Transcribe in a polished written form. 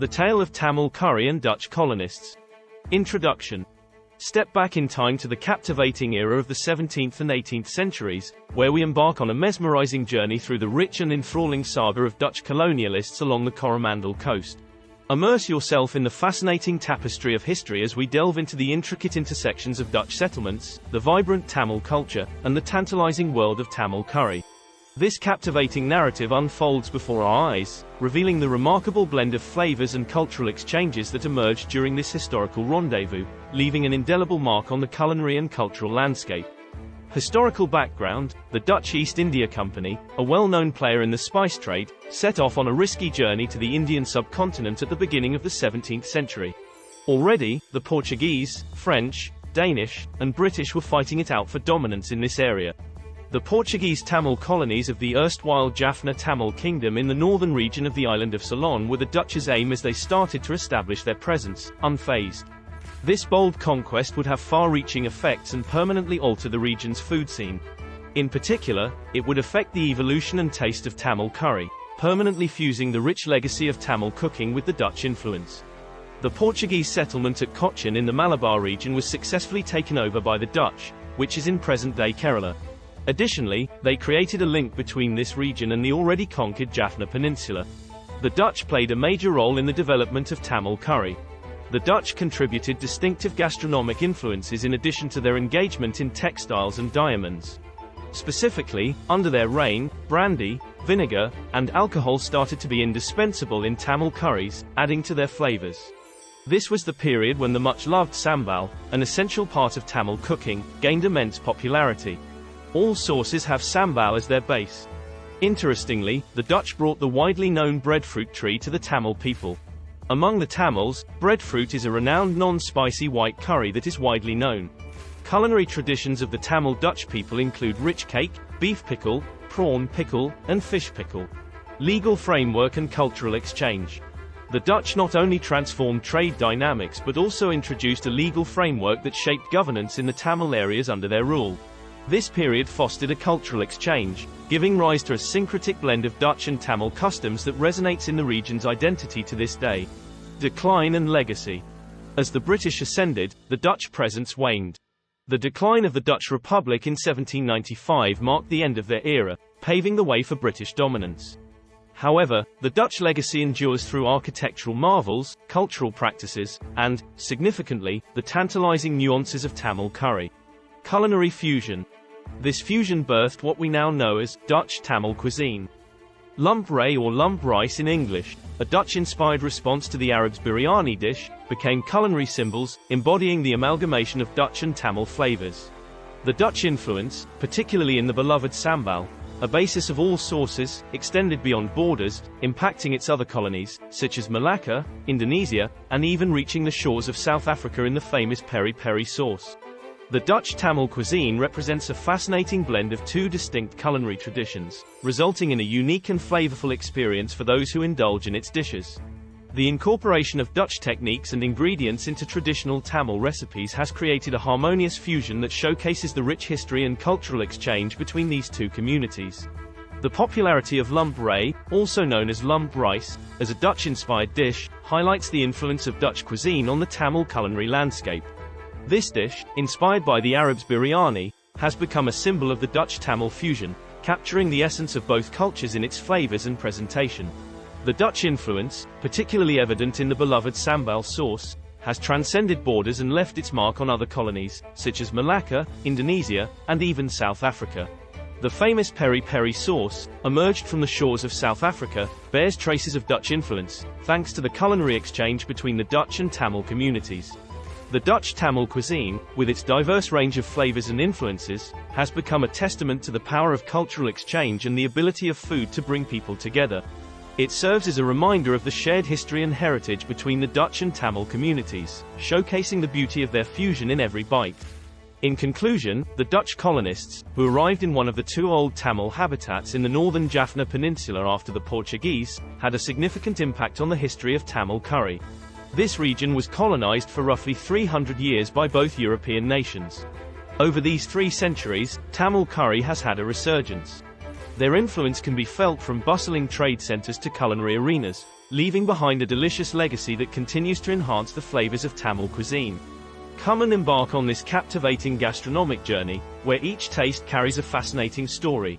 The Tale of Tamil Curry and Dutch Colonists. Introduction. Step back in time to the captivating era of the 17th and 18th centuries, where we embark on a mesmerizing journey through the rich and enthralling saga of Dutch colonialists along the Coromandel Coast. Immerse yourself in the fascinating tapestry of history as we delve into the intricate intersections of Dutch settlements, the vibrant Tamil culture, and the tantalizing world of Tamil curry. This captivating narrative unfolds before our eyes, revealing the remarkable blend of flavors and cultural exchanges that emerged during this historical rendezvous, leaving an indelible mark on the culinary and cultural landscape. Historical background: the Dutch East India Company, a well-known player in the spice trade, set off on a risky journey to the Indian subcontinent at the beginning of the 17th century. Already, the Portuguese, French, Danish, and British were fighting it out for dominance in this area. The Portuguese Tamil colonies of the erstwhile Jaffna Tamil Kingdom in the northern region of the island of Ceylon were the Dutch's aim as they started to establish their presence, unfazed. This bold conquest would have far-reaching effects and permanently alter the region's food scene. In particular, it would affect the evolution and taste of Tamil curry, permanently fusing the rich legacy of Tamil cooking with the Dutch influence. The Portuguese settlement at Cochin in the Malabar region was successfully taken over by the Dutch, which is in present-day Kerala. Additionally, they created a link between this region and the already conquered Jaffna Peninsula. The Dutch played a major role in the development of Tamil curry. The Dutch contributed distinctive gastronomic influences in addition to their engagement in textiles and diamonds. Specifically, under their reign, brandy, vinegar, and alcohol started to be indispensable in Tamil curries, adding to their flavors. This was the period when the much-loved sambal, an essential part of Tamil cooking, gained immense popularity. All sauces have sambal as their base. Interestingly, the Dutch brought the widely known breadfruit tree to the Tamil people. Among the Tamils, breadfruit is a renowned non-spicy white curry that is widely known. Culinary traditions of the Tamil Dutch people include rich cake, beef pickle, prawn pickle, and fish pickle. Legal framework and cultural exchange. The Dutch not only transformed trade dynamics but also introduced a legal framework that shaped governance in the Tamil areas under their rule. This period fostered a cultural exchange, giving rise to a syncretic blend of Dutch and Tamil customs that resonates in the region's identity to this day. Decline and legacy. As the British ascended, the Dutch presence waned. The decline of the Dutch Republic in 1795 marked the end of their era, paving the way for British dominance. However, the Dutch legacy endures through architectural marvels, cultural practices, and, significantly, the tantalizing nuances of Tamil curry. Culinary fusion. This fusion birthed what we now know as Dutch Tamil cuisine. Lump ray or lump rice in English, a Dutch-inspired response to the Arabs' biryani dish, became culinary symbols, embodying the amalgamation of Dutch and Tamil flavors. The Dutch influence, particularly in the beloved sambal, a basis of all sauces, extended beyond borders, impacting its other colonies, such as Malacca, Indonesia, and even reaching the shores of South Africa in the famous peri-peri sauce. The Dutch Tamil cuisine represents a fascinating blend of two distinct culinary traditions, resulting in a unique and flavorful experience for those who indulge in its dishes. The incorporation of Dutch techniques and ingredients into traditional Tamil recipes has created a harmonious fusion that showcases the rich history and cultural exchange between these two communities. The popularity of lump ray, also known as lump rice, as a Dutch-inspired dish, highlights the influence of Dutch cuisine on the Tamil culinary landscape. This dish, inspired by the Arabs' biryani, has become a symbol of the Dutch-Tamil fusion, capturing the essence of both cultures in its flavors and presentation. The Dutch influence, particularly evident in the beloved sambal sauce, has transcended borders and left its mark on other colonies, such as Malacca, Indonesia, and even South Africa. The famous peri-peri sauce, emerged from the shores of South Africa, bears traces of Dutch influence, thanks to the culinary exchange between the Dutch and Tamil communities. The Dutch Tamil cuisine, with its diverse range of flavors and influences, has become a testament to the power of cultural exchange and the ability of food to bring people together. It serves as a reminder of the shared history and heritage between the Dutch and Tamil communities, showcasing the beauty of their fusion in every bite. In conclusion, the Dutch colonists, who arrived in one of the two old Tamil habitats in the northern Jaffna Peninsula after the Portuguese, had a significant impact on the history of Tamil curry. This region was colonized for roughly 300 years by both European nations. Over these 3 centuries, Tamil curry has had a resurgence. Their influence can be felt from bustling trade centers to culinary arenas, leaving behind a delicious legacy that continues to enhance the flavors of Tamil cuisine. Come and embark on this captivating gastronomic journey, where each taste carries a fascinating story.